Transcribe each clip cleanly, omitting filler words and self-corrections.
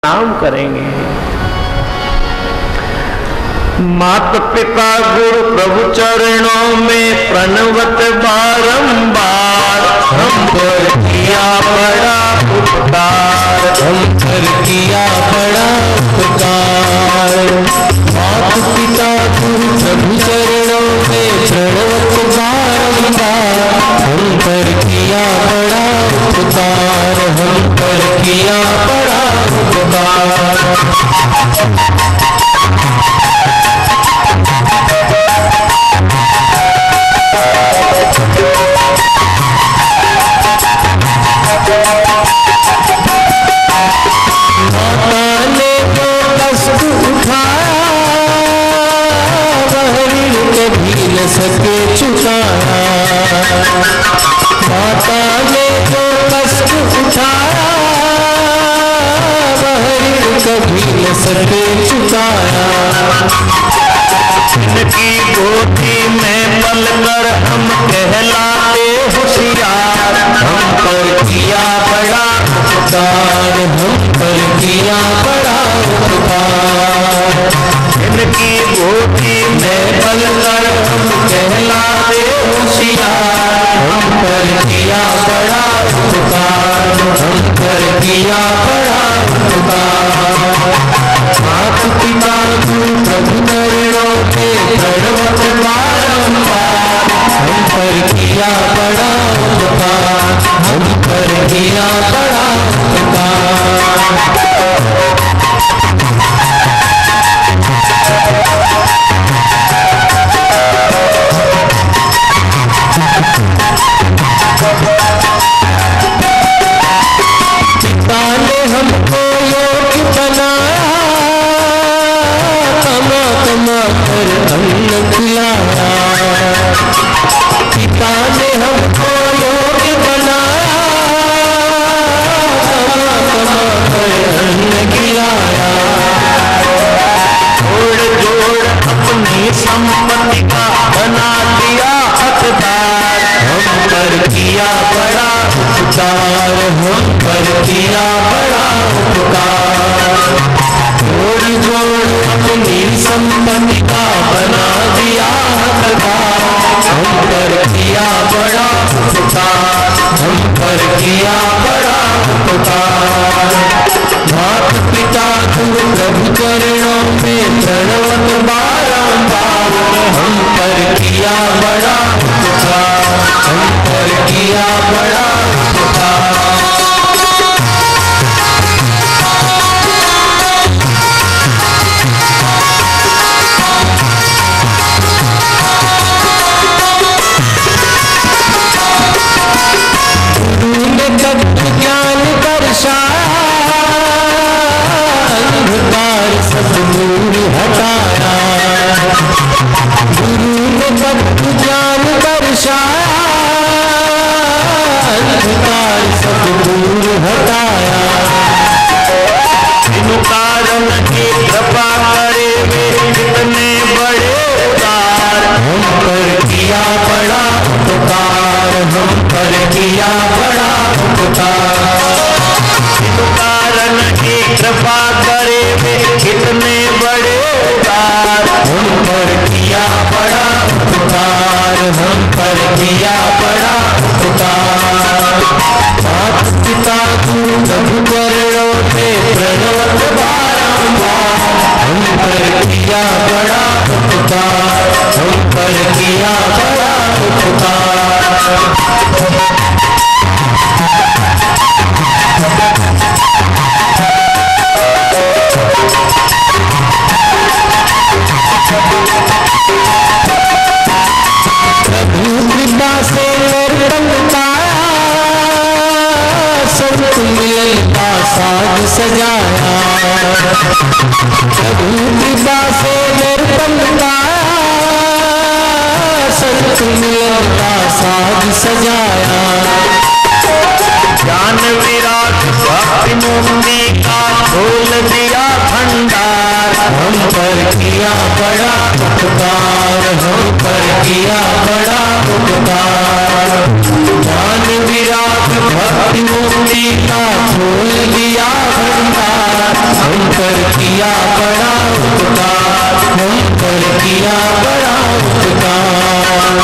प्रणाम करेंगे। मात पिता गुरु प्रभु चरणों में प्रणवत बारंबार, हम पर किया बड़ा उपकार, हम पर किया बड़ा उपकार। मात पिता गुरु प्रभु चरणों में प्रणवत बारंबार, हम पर किया बड़ा उपकार, हम पर किया बड़ा उपकार। माता ने जो कष्ट उठाया वह ऋण कभी न सके चुकाया। माता ने जो कष्ट उठाया वह ऋण कभी न सके चुकाया। इनकी गोदी में पलकर हम कहलाते होशियार, हम पर किया बड़ा उपकार, हम पर किया बड़ा उपकार। इनकी गोदी में पलकर हम कहलाते होशियार, हम पर किया बड़ा उपकार, हम पर किया बड़ा उपकार। मात पिता गुरु प्रभु चरणों में प्रणवत बारंबार, हम पर किया बड़ा उपकार, हम पर किया बड़ा उपकार। पिता ने हमको योग्य बनाया, कमा कमा कर अन्न खिलाया। पिता ने हमको योग्य बनाया, कमा कमा कर अन्न खिलाया। जोड़ जोड़ अपनी संपत्ति का बना दिया हकदार, हम पर किया बड़ा उपकार, हम पर किया बड़ा उपकार। जोड़ जोड़ अपनी संपत्ति का बना दिया हकदार, हम पर किया बड़ा उपकार, हम पर किया बड़ा उपकार। मात पिता गुरु प्रभु चरणों में प्रणवत बारंबार, हम पर किया बड़ा उपकार, हम पर किया बड़ा उपकार। गुरु ने तत्व ज्ञान दर्शाया, अंधकार सब दूर हटाया। गुरु ने तत्व ज्ञान दर्शाया, अंधकार सब दूर हटाया। इन कारण की कृपा करे वे कितने बड़े उदार, हम पर किया बड़ा उपकार, हम पर किया बड़ा उपकार। इन कारण की कृपा करे वे कितने बड़े उदार, हम पर किया बड़ा उपकार, हम पर किया बड़ा उपकार। मात पिता गुरु प्रभु चरणों में प्रणवत बारंबार, हम पर किया बड़ा उपकार, हम पर किया बड़ा उपकार। प्रभु कृपा से निर्बल पाया, संत मिलन का साज सजाया। प्रभु कृपा से निर्बल पाया, संत मिलन का साज सजाया। ज्ञान विराट भक्ति मुक्ति का खोल दिया भंडार, हम पर किया बड़ा उपकार, हम पर किया बड़ा उपकार। ज्ञान विराट भक्ति मुक्ति का खोल दिया भंडार, किया बड़ा उपकार, हम पर किया बड़ा उपकार।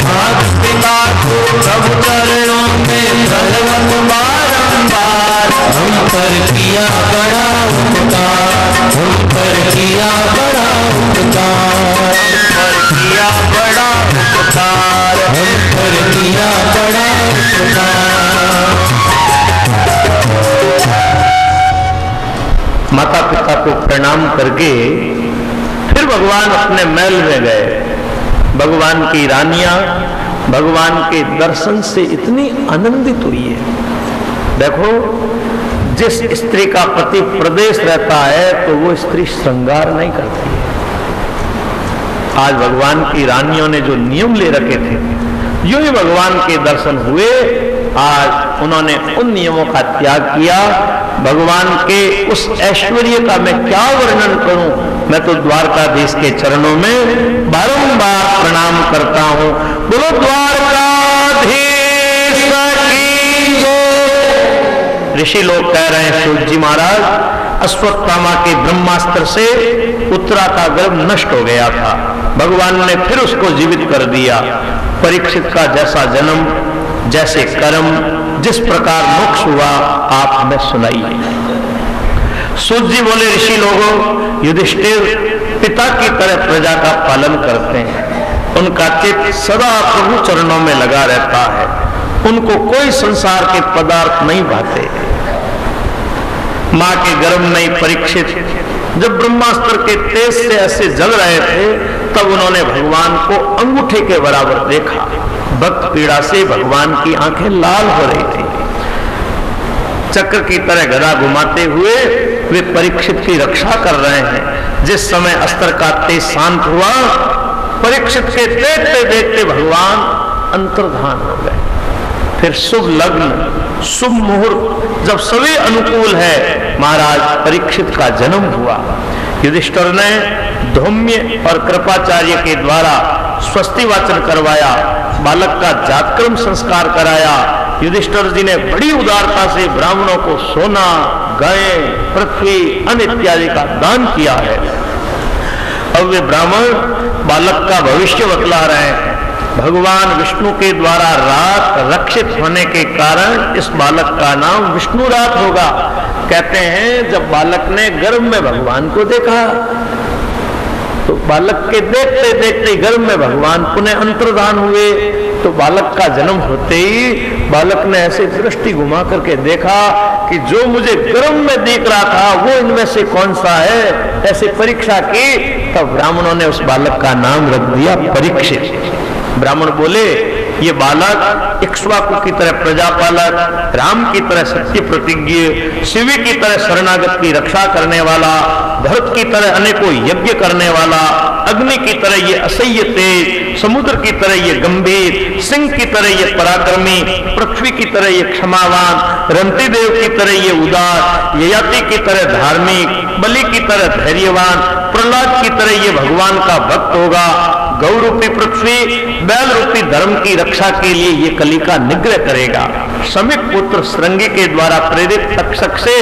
माता पिता को प्रभु चरणों में धन्यवाद बारंबार, हम पर किया बड़ा उपकार, हम पर किया बड़ा उपकार, पर किया बड़ा उपकार, हम पर किया बड़ा उपकार। माता पिता को प्रणाम करके फिर भगवान अपने महल में गए। भगवान की रानियां भगवान के दर्शन से इतनी आनंदित हुई है। देखो, जिस स्त्री का पति प्रदेश रहता है तो वो स्त्री श्रृंगार नहीं करती है। आज भगवान की रानियों ने जो नियम ले रखे थे, यूं ही भगवान के दर्शन हुए। आज उन्होंने उन नियमों का त्याग किया। भगवान के उस ऐश्वर्य का मैं क्या वर्णन करूं। मैं तो द्वारकाधीश के चरणों में बारंबार प्रणाम करता हूं। बोलो द्वारकाधीश की जय। ऋषि लोग कह रहे हैं, सूत जी महाराज, अश्वत्थामा के ब्रह्मास्त्र से उत्तरा का गर्भ नष्ट हो गया था। भगवान ने फिर उसको जीवित कर दिया। परीक्षित का जैसा जन्म, जैसे कर्म, जिस प्रकार मोक्ष हुआ, आप हमें सुनाइए। सूत जी बोले, ऋषि लोगों, युधिष्ठिर पिता की तरह प्रजा का पालन करते हैं। उनका चित्त सदा प्रभु चरणों में लगा रहता है। उनको कोई संसार के पदार्थ नहीं भाते। मां के गर्भ में परीक्षित जब ब्रह्मास्त्र के तेज से ऐसे जल रहे थे, तब उन्होंने भगवान को अंगूठे के बराबर देखा। भक्त पीड़ा से भगवान की आंखें लाल हो रही थी। चक्र की तरह गदा घुमाते हुए वे परीक्षित की रक्षा कर रहे हैं। जिस समय अस्त्र का तेज शांत हुआ, परीक्षित के देखते देखते भगवान अंतर्धान हो गए। फिर शुभ लग्न, शुभ मुहूर्त, जब सभी अनुकूल है, महाराज परीक्षित का जन्म हुआ। युधिष्ठिर ने धौम्य और कृपाचार्य के द्वारा स्वस्ति वाचन करवाया, बालक का जातक्रम संस्कार कराया। युधिष्ठिर जी ने बड़ी उदारता से ब्राह्मणों को सोना, गाय, पृथ्वी, अन्न इत्यादि का दान किया है। अब वे ब्राह्मण बालक का भविष्य बतला रहे हैं। भगवान विष्णु के द्वारा रात रक्षित होने के कारण इस बालक का नाम विष्णु रात होगा। कहते हैं, जब बालक ने गर्भ में भगवान को देखा, तो बालक के देखते देखते गर्भ में भगवान पुनः अंतर्धान हुए। तो बालक का जन्म होते ही बालक ने ऐसे दृष्टि घुमा करके देखा कि जो मुझे गर्भ में देख रहा था वो इनमें से कौन सा है। ऐसे परीक्षा की, तब ब्राह्मणों ने उस बालक का नाम रख दिया परीक्षित। ब्राह्मण बोले, ये बालक इक्ष्वाकु की तरह प्रजापालक, राम की तरह सत्य प्रतिज्ञ, शिव की तरह शरणागत की रक्षा करने वाला, भरत की तरह अनेकों यज्ञ करने वाला, अग्नि की तरह ये असह्य तेज, समुद्र की तरह ये गंभीर, सिंह की तरह ये पराक्रमी, पृथ्वी की तरह ये क्षमावान, रंती देव की तरह ये उदार, ययाति की तरह धार्मिक, बलि की तरह धैर्यवान, प्रहलाद की तरह ये भगवान का भक्त होगा। गौ रूपी पृथ्वी, बैल रूपी धर्म की रक्षा के लिए ये कली का निग्रह करेगा। शमिक पुत्र श्रृंगी के द्वारा प्रेरित तक्षक से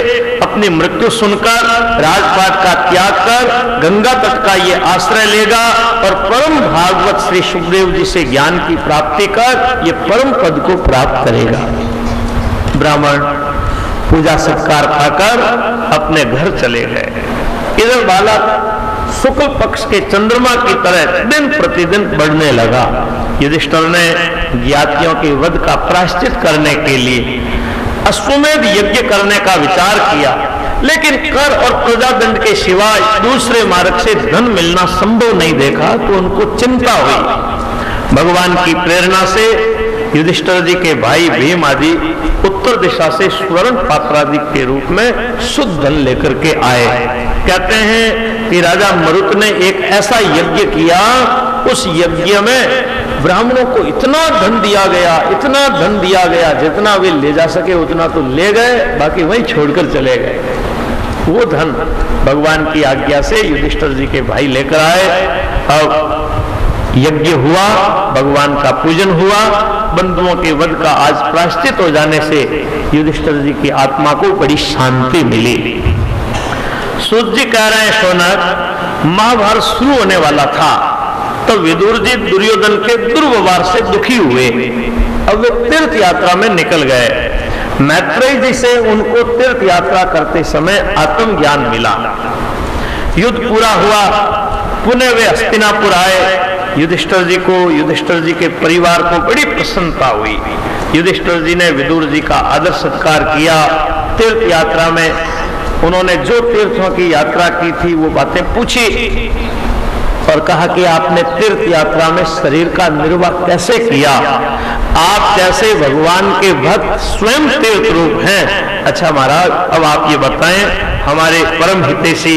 अपनी मृत्यु सुनकर राजपाट का त्याग कर गंगा तट का ये आश्रय लेगा और परम भागवत श्री सुखदेव जी से ज्ञान की प्राप्ति कर ये परम पद को प्राप्त करेगा। ब्राह्मण पूजा सत्कार पाकर अपने घर चले गए। इधर बालक शुक्ल पक्ष के चंद्रमा की तरह दिन प्रतिदिन बढ़ने लगा। युधिष्ठिर ने ज्ञातियों के वध का प्रायश्चित करने के लिए अश्वमेध यज्ञ करने का विचार किया, लेकिन कर और प्रजादंड के सिवाय दूसरे मार्ग से धन मिलना संभव नहीं देखा, तो उनको चिंता हुई। भगवान की प्रेरणा से युधिष्ठिर जी के भाई भीम आदि उत्तर दिशा से स्वर्ण पात्रादि के रूप में शुद्ध धन लेकर के आए। कहते हैं कि राजा मरुत ने एक ऐसा यज्ञ किया, उस यज्ञ में ब्राह्मणों को इतना धन दिया गया, इतना धन दिया गया, जितना वे ले जा सके उतना तो ले गए, बाकी वहीं छोड़कर चले गए। वो धन भगवान की आज्ञा से युधिष्ठिर जी के भाई लेकर आए। अब यज्ञ हुआ, भगवान का पूजन हुआ, बंधुओं के वध का आज प्रायश्चित हो जाने से युधिष्ठिर जी की आत्मा को बड़ी शांति मिली। सूत जी कह रहे हैं शौनक, महाभारत शुरू होने वाला था तो विदुर जी दुर्योधन के दुर्व्यवहार से दुखी हुए। अब वे तीर्थ यात्रा में निकल गए। मैत्रेय जी से उनको तीर्थ यात्रा करते समय आत्मज्ञान मिला। युद्ध पूरा हुआ, पुनः वे हस्तिनापुर आए। युधिष्ठिर जी को, युधिष्ठिर जी के परिवार को बड़ी प्रसन्नता हुई। युधिष्ठिर जी ने विदुर जी का आदर सत्कार किया। तीर्थ यात्रा में उन्होंने जो तीर्थों की यात्रा की थी वो बातें पूछी और कहा कि आपने तीर्थ यात्रा में शरीर का निर्वाह कैसे किया? आप जैसे भगवान के भक्त स्वयं तीर्थ रूप हैं। अच्छा महाराज, अब आप ये बताएं, हमारे परम हितैषी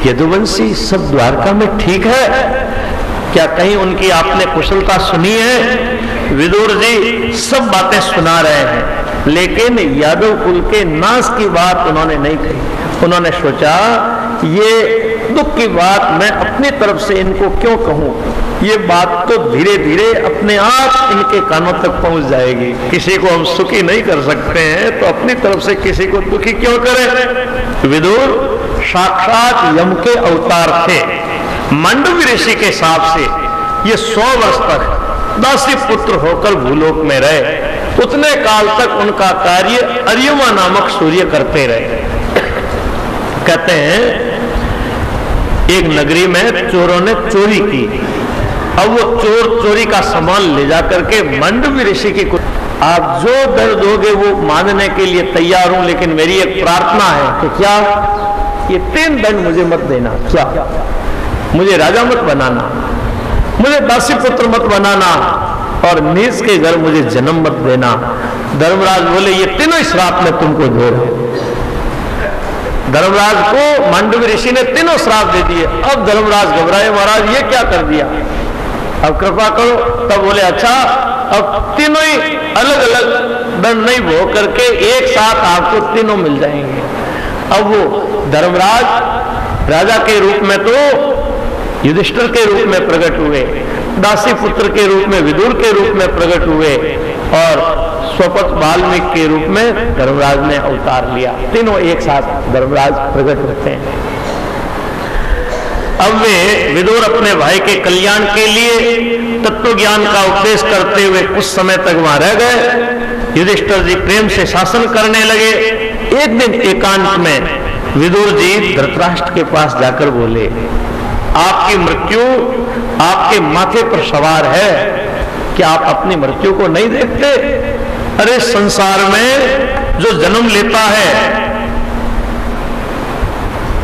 यदुवंशी सब द्वारका में ठीक है क्या? कहीं उनकी आपने कुशलता सुनी है? विदुर जी सब बातें सुना रहे हैं, लेकिन यादव कुल के नाश की बात उन्होंने नहीं कही। उन्होंने सोचा ये दुख की बात मैं अपनी तरफ से इनको क्यों कहूं, ये बात तो धीरे धीरे अपने आप इनके कानों तक पहुंच जाएगी। किसी को हम सुखी नहीं कर सकते हैं तो अपनी तरफ से किसी को दुखी क्यों करें? विदुर साक्षात यम के अवतार थे। मांडवी ऋषि के हिसाब से ये 100 वर्ष तक दासी पुत्र होकर भूलोक में रहे। उतने काल तक उनका कार्य अर्युमा नामक सूर्य करते रहे। कहते हैं एक नगरी में चोरों ने चोरी की। अब वो चोर चोरी का सामान ले जाकर के मांडवी ऋषि की, आप जो दर दोगे वो मानने के लिए तैयार हूं, लेकिन मेरी एक प्रार्थना है कि क्या ये 3 दंड मुझे मत देना। क्या? मुझे राजा मत बनाना, मुझे दासी पुत्र मत बनाना और नीच के घर मुझे जन्म मत देना। धर्मराज बोले ये तीनों ही श्राप मैं तुमको दे रहा हूं। धर्मराज को मांडवी ऋषि ने तीनों श्राप दे दिए। अब धर्मराज घबराए, महाराज ये क्या कर दिया, अब कृपा करो। तब बोले अच्छा, अब तीनों ही अलग अलग दंड नहीं भोग करके एक साथ आपको तीनों मिल जाएंगे। अब वो धर्मराज राजा के रूप में तो युधिष्ठिर के रूप में प्रकट हुए, दासी पुत्र के रूप में विदुर के रूप में प्रकट हुए और स्वपथ वाल्मीकि के रूप में धर्मराज ने अवतार लिया। तीनों एक साथ धर्मराज प्रकट होते हैं। अब वे विदुर अपने भाई के कल्याण के लिए तत्व ज्ञान का उपदेश करते हुए कुछ समय तक वहां रह गए। युधिष्ठिर जी प्रेम से शासन करने लगे। एक दिन एकांत में विदुर जी धृतराष्ट्र के पास जाकर बोले, आपकी मृत्यु आपके माथे पर सवार है, क्या आप अपनी मृत्यु को नहीं देखते? अरे संसार में जो जन्म लेता है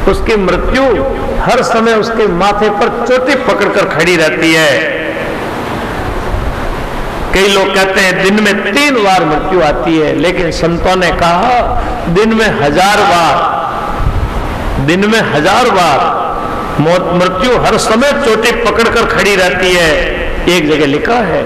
उसकी मृत्यु हर समय उसके माथे पर चोटी पकड़कर खड़ी रहती है। कई लोग कहते हैं दिन में 3 बार मृत्यु आती है, लेकिन संतों ने कहा दिन में 1000 बार, दिन में 1000 बार मृत्यु हर समय चोटी पकड़कर खड़ी रहती है। एक जगह लिखा है